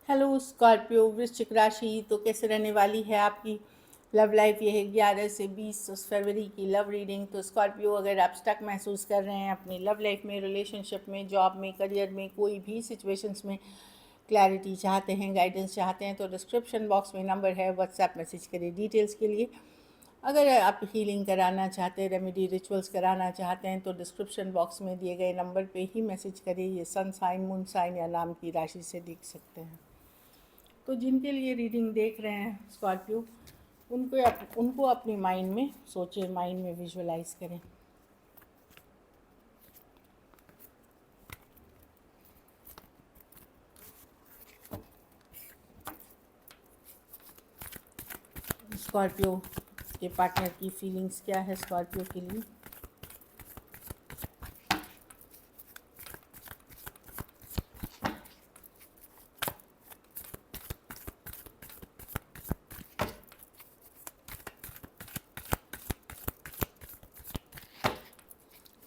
Hello Scorpio वृश्चिक राशि। तो कैसे रहने वाली है आपकी लव लाइफ? ये है 11 से 20 फरवरी की लव रीडिंग। तो स्कॉर्पियो, अगर आप स्टक महसूस कर रहे हैं अपनी लव लाइफ में, रिलेशनशिप में, जॉब में, करियर में, कोई भी सिचुएशंस में क्लैरिटी चाहते हैं, गाइडेंस चाहते हैं, तो डिस्क्रिप्शन बॉक्स में नंबर है, व्हाट्सएप मैसेज करिए डिटेल्स के लिए। अगर आप हीलिंग कराना चाहते हैं, रेमेडी रिचुअल्स कराना चाहते हैं, तो डिस्क्रिप्शन बॉक्स में दिए गए नंबर पे ही मैसेज करिए। ये सन साइन, मून साइन या नाम की राशि से देख सकते हैं। तो जिनके लिए रीडिंग देख रहे हैं स्कॉर्पियो, उनको अपनी माइंड में सोचें, माइंड में विजुअलाइज करें। स्कॉर्पियो के पार्टनर की फीलिंग्स क्या है स्कॉर्पियो के लिए?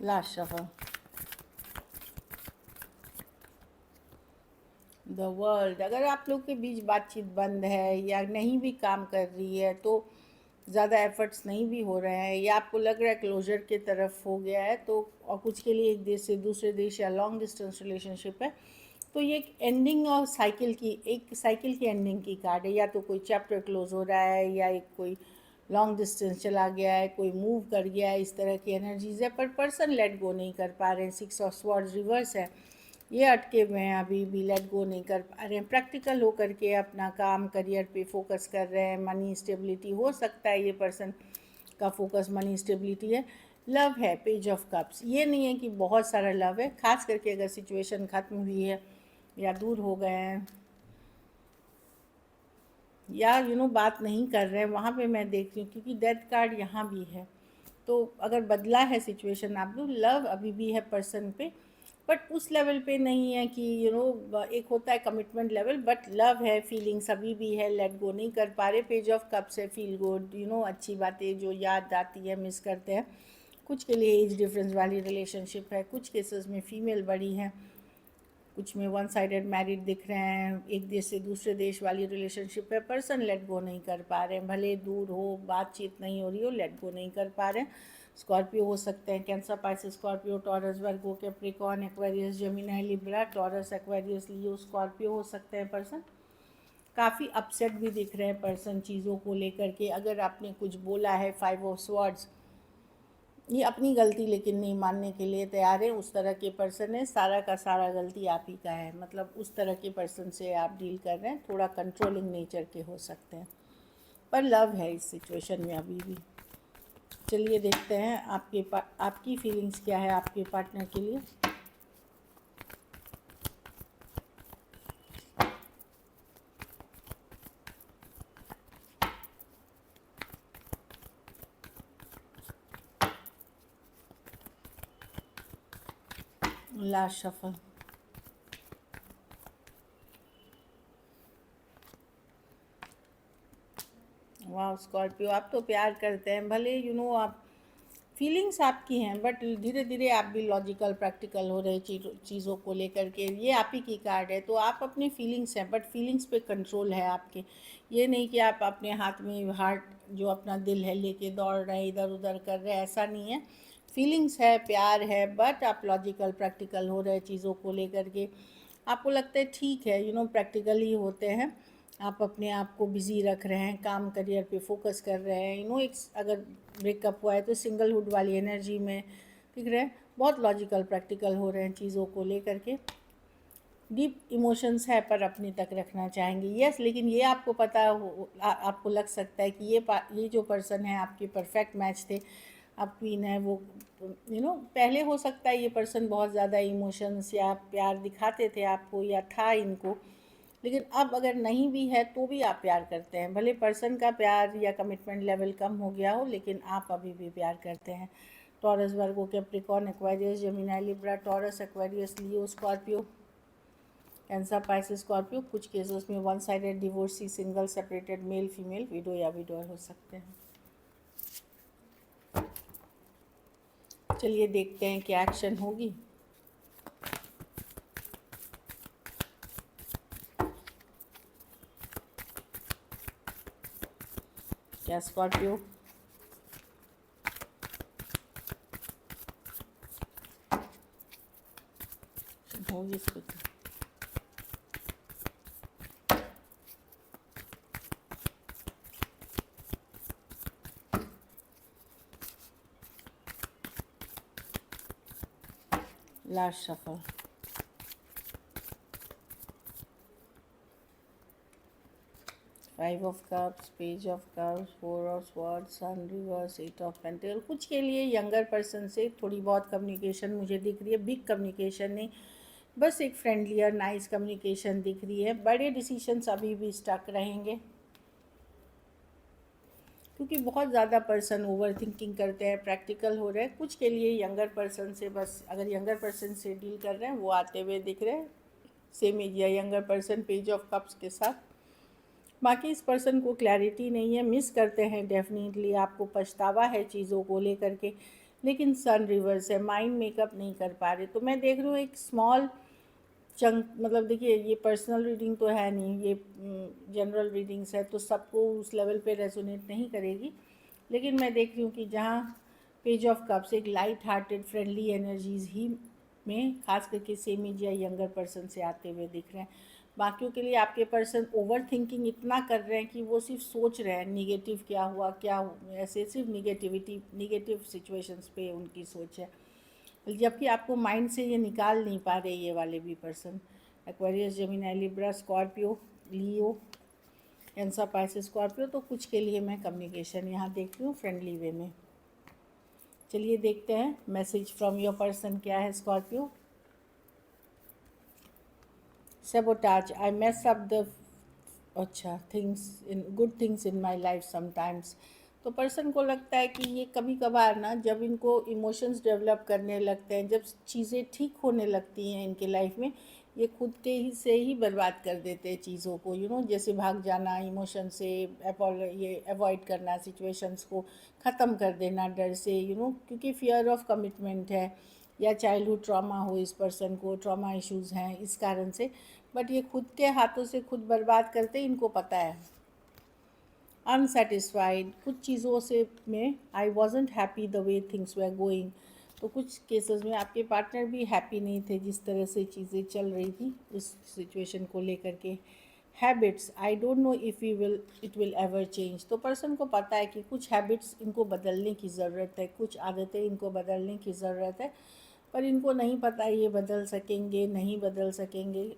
Last shuffle, the world. अगर आप लोग के बीच बातचीत बंद है या नहीं भी काम कर रही है, तो ज़्यादा एफर्ट्स नहीं भी हो रहे हैं, या आपको लग रहा है क्लोजर के तरफ हो गया है, तो और कुछ के लिए एक देश से दूसरे देश या लॉन्ग डिस्टेंस रिलेशनशिप है, तो ये एक एंडिंग और एक साइकिल की एंडिंग की कार्ड है। या तो कोई चैप्टर क्लोज हो रहा है, या एक कोई लॉन्ग डिस्टेंस चला गया है, कोई मूव कर गया है, इस तरह की एनर्जीज है। पर पर्सन लेट गो नहीं कर पा रहे हैं। 6 ऑफ स्वॉर्ड्स रिवर्स है, ये अटके हुए हैं, अभी भी लेट गो नहीं कर पा रहे हैं। प्रैक्टिकल होकर के अपना काम, करियर पे फोकस कर रहे हैं। मनी स्टेबिलिटी हो सकता है, ये पर्सन का फोकस मनी स्टेबिलिटी है। लव है, पेज ऑफ कप्स। ये नहीं है कि बहुत सारा लव है, खास करके अगर सिचुएशन ख़त्म हुई है या दूर हो गए हैं या बात नहीं कर रहे हैं, वहाँ पे मैं देख रही हूँ, क्योंकि डेथ कार्ड यहाँ भी है। तो अगर बदला है सिचुएशन, आप लोग लव अभी भी है पर्सन पे, बट उस लेवल पे नहीं है कि एक होता है कमिटमेंट लेवल, बट लव है, फीलिंग्स अभी भी है, लेट गो नहीं कर पा रहे। पेज ऑफ कप्स है, फील गुड, अच्छी बातें जो याद आती है, मिस करते हैं। कुछ के लिए एज डिफरेंस वाली रिलेशनशिप है, कुछ केसेस में फीमेल बड़ी है, कुछ में वन साइडेड मैरिड दिख रहे हैं, एक देश से दूसरे देश वाली रिलेशनशिप है। पर्सन लेट गो नहीं कर पा रहे हैं, भले दूर हो, बातचीत नहीं हो रही हो, लेट गो नहीं कर पा रहे हैं। स्कॉर्पियो हो सकते हैं, Cancer, Pisces, Scorpio, Taurus, Virgo, Capricorn, Aquarius, Gemini, Libra, Taurus, Aquarius, Leo, Scorpio हो सकते हैं पर्सन। काफ़ी अपसेट भी दिख रहे हैं पर्सन चीज़ों को लेकर के। अगर आपने कुछ बोला है, 5 ऑफ स्वॉर्ड्स, ये अपनी गलती लेकिन नहीं मानने के लिए तैयार है। उस तरह के पर्सन है, सारा का सारा गलती आप ही का है, मतलब उस तरह के पर्सन से आप डील कर रहे हैं। थोड़ा कंट्रोलिंग नेचर के हो सकते हैं, पर लव है इस सिचुएशन में अभी भी। चलिए देखते हैं आपकी फीलिंग्स क्या है आपके पार्टनर के लिए। लास्ट शफल, वाह स्कॉर्पियो, आप तो प्यार करते हैं, भले आप फीलिंग्स आपकी हैं, बट धीरे धीरे आप भी लॉजिकल प्रैक्टिकल हो रहे चीज़ों को लेकर के। ये आप ही की कार्ड है, तो आप अपनी फीलिंग्स हैं, बट फीलिंग्स पे कंट्रोल है आपके। ये नहीं कि आप अपने हाथ में हार्ट, जो अपना दिल है, लेके दौड़ रहे हैं, इधर उधर कर रहे हैं, ऐसा नहीं है। फीलिंग्स है, प्यार है, बट आप लॉजिकल प्रैक्टिकल हो रहे चीज़ों को लेकर के। आपको लगता है ठीक है, प्रैक्टिकल ही होते हैं। आप अपने आप को बिज़ी रख रहे हैं, काम करियर पे फोकस कर रहे हैं। एक अगर ब्रेकअप हुआ है तो सिंगलहुड वाली एनर्जी में दिख रहे हैं। बहुत लॉजिकल प्रैक्टिकल हो रहे हैं चीज़ों को लेकर के। डीप इमोशंस है, पर अपने तक रखना चाहेंगे, यस। लेकिन ये आपको पता हो, आपको लग सकता है कि ये जो पर्सन है आपके परफेक्ट मैच थे। आप क्वीन है, वो पहले हो सकता है ये पर्सन बहुत ज़्यादा इमोशंस या प्यार दिखाते थे आपको, या था इनको। लेकिन अब अगर नहीं भी है तो भी आप प्यार करते हैं, भले पर्सन का प्यार या कमिटमेंट लेवल कम हो गया हो, लेकिन आप अभी भी प्यार करते हैं। Taurus, Virgo, Capricorn, Aquarius, Gemini, Libra, Taurus, Aquarius, Leo, Scorpio, Cancer, Pisces, Scorpio. कुछ केसेस में one sided divorcee, single, separated, male, female, widow या विडोअर हो सकते हैं। चलिए देखते हैं क्या एक्शन होगी। क्या स्कॉर्पियो होगी इसको? Last shuffle. Five of cups, page of cups, four of swords, sun reverse, eight of pentacle. कुछ के लिए यंगर पर्सन से थोड़ी बहुत कम्युनिकेशन मुझे दिख रही है, बिग कम्युनिकेशन नहीं, बस एक फ्रेंडली और नाइस कम्युनिकेशन दिख रही है। बड़े डिसीशंस अभी भी स्टक रहेंगे क्योंकि बहुत ज़्यादा पर्सन ओवर थिंकिंग करते हैं, प्रैक्टिकल हो रहे हैं। कुछ के लिए यंगर पर्सन से, बस अगर यंगर पर्सन से डील कर रहे हैं वो आते हुए दिख रहे हैं, सेम एज या younger person page of cups के साथ। बाकी इस पर्सन को क्लैरिटी नहीं है, मिस करते हैं डेफिनेटली, आपको पछतावा है चीज़ों को लेकर के, लेकिन सन रिवर्स है, माइंड मेकअप नहीं कर पा रहे। तो मैं देख रही हूँ एक स्मॉल चंक, मतलब देखिए ये पर्सनल रीडिंग तो है नहीं, ये जनरल रीडिंग्स है, तो सबको उस लेवल पे रेजोनेट नहीं करेगी, लेकिन मैं देख रही हूँ कि जहाँ पेज ऑफ कप्स एक लाइट हार्टेड फ्रेंडली एनर्जीज ही में खास करके सेम एज या यंगर पर्सन से आते हुए दिख रहे हैं। बाकियों के लिए आपके पर्सन ओवर थिंकिंग इतना कर रहे हैं कि वो सिर्फ सोच रहे हैं निगेटिव क्या हुआ क्या हुआ, ऐसे सिर्फ निगेटिव सिचुएशंस पे उनकी सोच है, जबकि आपको माइंड से ये निकाल नहीं पा रहे ये वाले भी person. Aquarius, Gemini, Libra, Scorpio, Leo, Cancer, Pisces, Scorpio. तो कुछ के लिए मैं कम्युनिकेशन यहाँ देख रही हूँ फ्रेंडली वे में। चलिए देखते हैं मैसेज फ्रॉम योर पर्सन क्या है Scorpio. Sabotage, I mess up the अच्छा things in good things in my life sometimes. तो पर्सन को लगता है कि ये कभी कभार ना, जब इनको इमोशंस डेवलप करने लगते हैं, जब चीज़ें ठीक होने लगती हैं इनके लाइफ में, ये खुद के ही से ही बर्बाद कर देते हैं चीज़ों को, जैसे भाग जाना इमोशन से, ये अवॉइड करना सिचुएशंस को, ख़त्म कर देना डर से, क्योंकि फियर ऑफ कमिटमेंट है या चाइल्डहुड ट्रॉमा हो, इस पर्सन को ट्रॉमा इश्यूज़ हैं इस कारण से, बट ये खुद के हाथों से खुद बर्बाद करते, इनको पता है। अनसेटिस्फाइड, कुछ चीज़ों से में I wasn't happy the way things way going. तो कुछ केसेस में आपके पार्टनर भी हैप्पी नहीं थे जिस तरह से चीज़ें चल रही थी उस सिचुएशन को लेकर के। Habits, I don't know if it will ever change. तो पर्सन को पता है कि कुछ हैबिट्स इनको बदलने की ज़रूरत है, कुछ आदतें इनको बदलने की ज़रूरत है, पर इनको नहीं पता ये बदल सकेंगे नहीं बदल सकेंगे,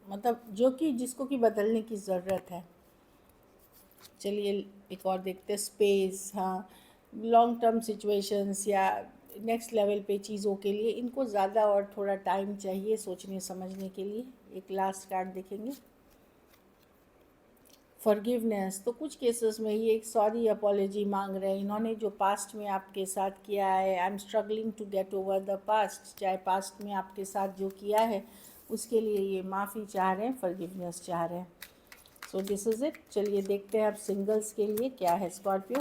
मतलब जिसको कि बदलने की ज़रूरत है। चलिए एक और देखते हैं स्पेस। हाँ, लॉन्ग टर्म सिचुएशंस या नेक्स्ट लेवल पे चीज़ों के लिए इनको ज़्यादा और थोड़ा टाइम चाहिए सोचने समझने के लिए। एक लास्ट कार्ड देखेंगे, फॉरगिवनेस। तो कुछ केसेस में ये एक सॉरी अपॉलॉजी मांग रहे हैं, इन्होंने जो पास्ट में आपके साथ किया है, I am struggling to get over the past, चाहे पास्ट में आपके साथ जो किया है उसके लिए ये माफ़ी चाह रहे हैं, फॉरगिवनेस चाह रहे हैं। So this is it. चलिए देखते हैं अब सिंगल्स के लिए क्या है स्कॉर्पियो।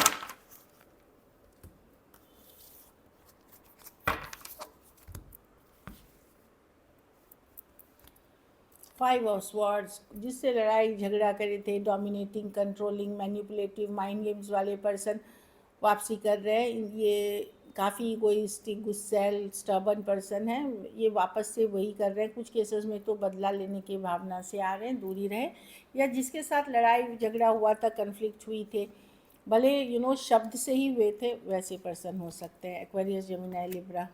फाइव ऑफ स्वॉर्ड्स, जिससे लड़ाई झगड़ा करे थे, dominating, controlling, manipulative, mind games वाले पर्सन वापसी कर रहे हैं। ये काफ़ी इगोइस्टिक, गुस्सैल, स्टबर्न पर्सन है, ये वापस से वही कर रहे हैं। कुछ केसेस में तो बदला लेने की भावना से आ रहे हैं, दूरी रहे, या जिसके साथ लड़ाई झगड़ा हुआ था, कन्फ्लिक्ट हुई थे, भले शब्द से ही हुए थे, वैसे पर्सन हो सकते हैं। Aquarius, Gemini, Libra.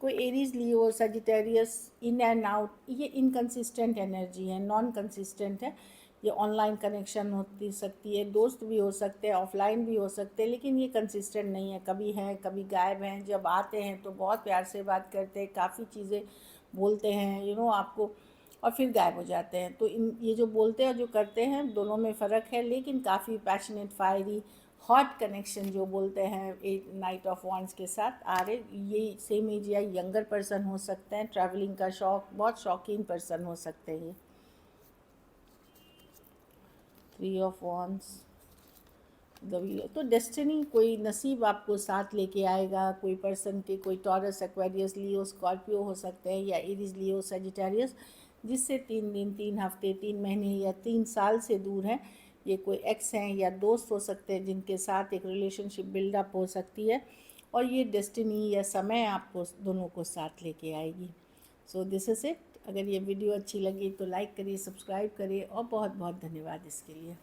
कोई Aries, Leo, Sagittarius, in and out, ये इनकंसिस्टेंट एनर्जी है, नॉन कंसिस्टेंट है। ये ऑनलाइन कनेक्शन होती सकती है, दोस्त भी हो सकते हैं, ऑफलाइन भी हो सकते हैं, लेकिन ये कंसिस्टेंट नहीं है, कभी हैं कभी गायब हैं। जब आते हैं तो बहुत प्यार से बात करते हैं, काफ़ी चीज़ें बोलते हैं आपको, और फिर गायब हो जाते हैं। तो ये जो बोलते हैं और जो करते हैं दोनों में फ़र्क है, लेकिन काफ़ी पैशनेट, फायरी, हॉट कनेक्शन जो बोलते हैं एक नाइट ऑफ वॉन्ड्स के साथ आ रहे, ये सेम एज या यंगर पर्सन हो सकते हैं, ट्रैवलिंग का शौक, बहुत शौकीन पर्सन हो सकते हैं ये। Three of wands, the wheel. तो डेस्टिनी, कोई नसीब आपको साथ लेके आएगा, कोई पर्सन के, कोई टॉरस, एक्वेरियस, लियो, स्कॉर्पियो हो सकते हैं, या एरीज, लियो, सजिटेरियस, जिससे 3 दिन, 3 हफ्ते, 3 महीने या 3 साल से दूर हैं। ये कोई एक्स हैं या दोस्त हो सकते हैं जिनके साथ एक रिलेशनशिप बिल्डअप हो सकती है, और ये डेस्टिनी या समय आपको दोनों को साथ लेके आएगी। So this is it. अगर ये वीडियो अच्छी लगी तो लाइक करिए, सब्सक्राइब करिए, और बहुत बहुत धन्यवाद इसके लिए।